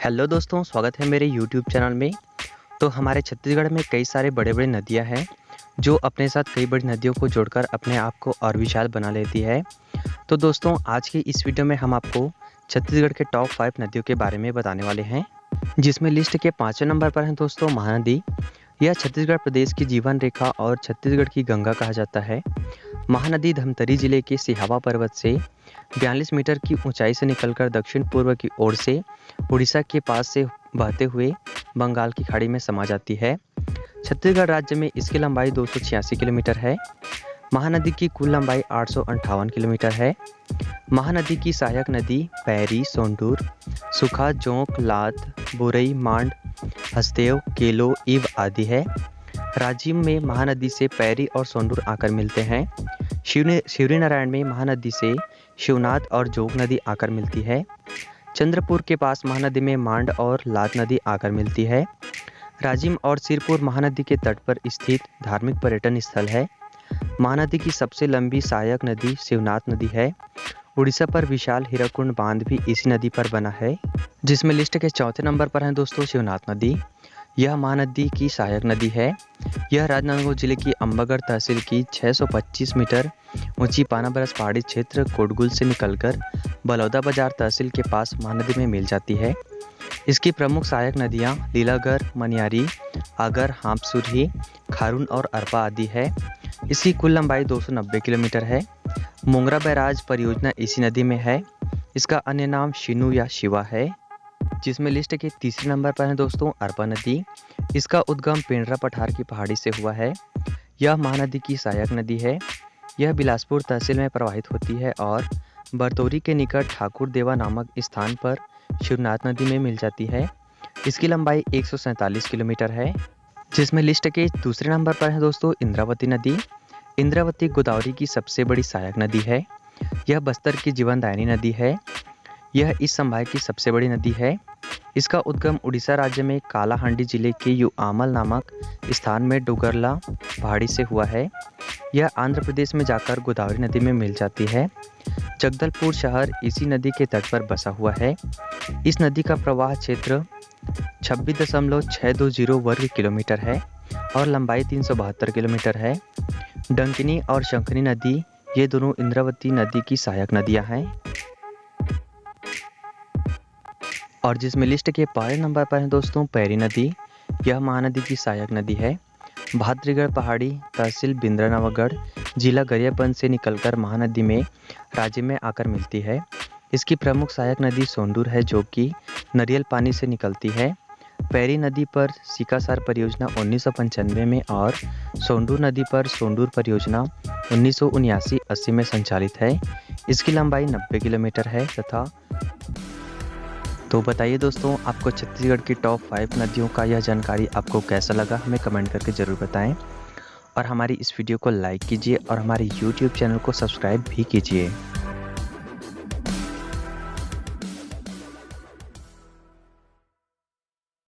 Hello दोस्तों, स्वागत है मेरे यूट्यूब चैनल में। तो हमारे छत्तीसगढ़ में कई सारे बड़े-बड़े नदियाँ हैं, जो अपने साथ कई बड़ी नदियों को जोड़कर अपने आप को और विशाल बना लेती है। तो दोस्तों, आज की इस वीडियो में हम आपको छत्तीसगढ़ के टॉप 5 नदियों के बारे में बताने वाले हैं, जिसमें लिस्ट के 5वें नंबर पर है दोस्तों महानदी। यह छत्तीसगढ़ प्रदेश की जीवन रेखा और छत्तीसगढ़ की गंगा कहा जाता है। महानदी धमतरी जिले के सिहावा पर्वत से 42 मीटर की ऊंचाई से निकलकर दक्षिण पूर्व की ओर से उड़ीसा के पास से बहते हुए बंगाल की खाड़ी में समा जाती है। छत्तीसगढ़ राज्य में इसकी लंबाई 286 किलोमीटर है। महानदी की कुल लंबाई 858 किलोमीटर है। महानदी की सहायक नदी पैरी, सोंडूर, सुखा, जोंक, लात, बुरई, मांड, हसदेव, केलो, ईव आदि है। राजिम में महानदी से पैरी और सोंडूर आकर मिलते हैं। शिवरी नारायण में महानदी से शिवनाथ और जोग नदी आकर मिलती है। चंद्रपुर के पास महानदी में मांड और लात नदी आकर मिलती है। राजिम और सिरपुर महानदी के तट पर स्थित धार्मिक पर्यटन स्थल है। महानदी की सबसे लंबी सहायक नदी शिवनाथ नदी है। उड़ीसा पर विशाल हीराकुंड बांध भी इसी नदी पर बना है, जिसमें लिस्ट के 4थे नंबर पर है दोस्तों शिवनाथ नदी। यह महानदी की सहायक नदी है। यह राजनांदगांव जिले की अंबागढ़ तहसील की 625 मीटर ऊंची पानाबरस पहाड़ी क्षेत्र कोटगुल से निकलकर बलौदा बाजार तहसील के पास महानदी में मिल जाती है। इसकी प्रमुख सहायक नदियां लीलागर, मनियारी, आगर, हांपसुरही, खारून और अरपा आदि है। इसकी कुल लंबाई 290 किलोमीटर है। मोंगरा बैराज परियोजना इसी नदी में है। इसका अन्य नाम शिनू या शिवा है, जिसमें लिस्ट के 3रे नंबर पर है दोस्तों अरपा नदी। इसका उद्गम पेंड्रा पठार की पहाड़ी से हुआ है। यह महानदी की सहायक नदी है। यह बिलासपुर तहसील में प्रवाहित होती है और बरतौरी के निकट ठाकुर देवा नामक स्थान पर शिवनाथ नदी में मिल जाती है। इसकी लंबाई 147 किलोमीटर है, जिसमें लिस्ट के 2रे नंबर पर है दोस्तों इंद्रावती नदी। इंद्रावती गोदावरी की सबसे बड़ी सहायक नदी है। यह बस्तर की जीवनदायिनी नदी है। यह इस संभाग की सबसे बड़ी नदी है। इसका उद्गम उड़ीसा राज्य में कालाहांडी जिले के युआमल नामक स्थान में डुगरला पहाड़ी से हुआ है। यह आंध्र प्रदेश में जाकर गोदावरी नदी में मिल जाती है। जगदलपुर शहर इसी नदी के तट पर बसा हुआ है। इस नदी का प्रवाह क्षेत्र 26.620 वर्ग किलोमीटर है और लंबाई 372 किलोमीटर है। डंकिनी और शंखनी नदी ये दोनों इंद्रावती नदी की सहायक नदियां हैं, और जिसमें लिस्ट के 5वें नंबर पर है दोस्तों पैरी नदी। यह महानदी की सहायक नदी है। भाद्रीगढ़ पहाड़ी तहसील बिंद्रानवागढ़ जिला गरियाबंद से निकलकर महानदी में राज्य में आकर मिलती है। इसकी प्रमुख सहायक नदी सोंडूर है, जो कि नरियल पानी से निकलती है। पैरी नदी पर सिकासार परियोजना 1995 में और सोंडूर नदी पर सोंडूर परियोजना 1979-80 में संचालित है। इसकी लंबाई 90 किलोमीटर है तथा तो बताइए दोस्तों, आपको छत्तीसगढ़ की टॉप 5 नदियों का यह जानकारी आपको कैसा लगा, हमें कमेंट करके ज़रूर बताएं। और हमारी इस वीडियो को लाइक कीजिए और हमारे YouTube चैनल को सब्सक्राइब भी कीजिए।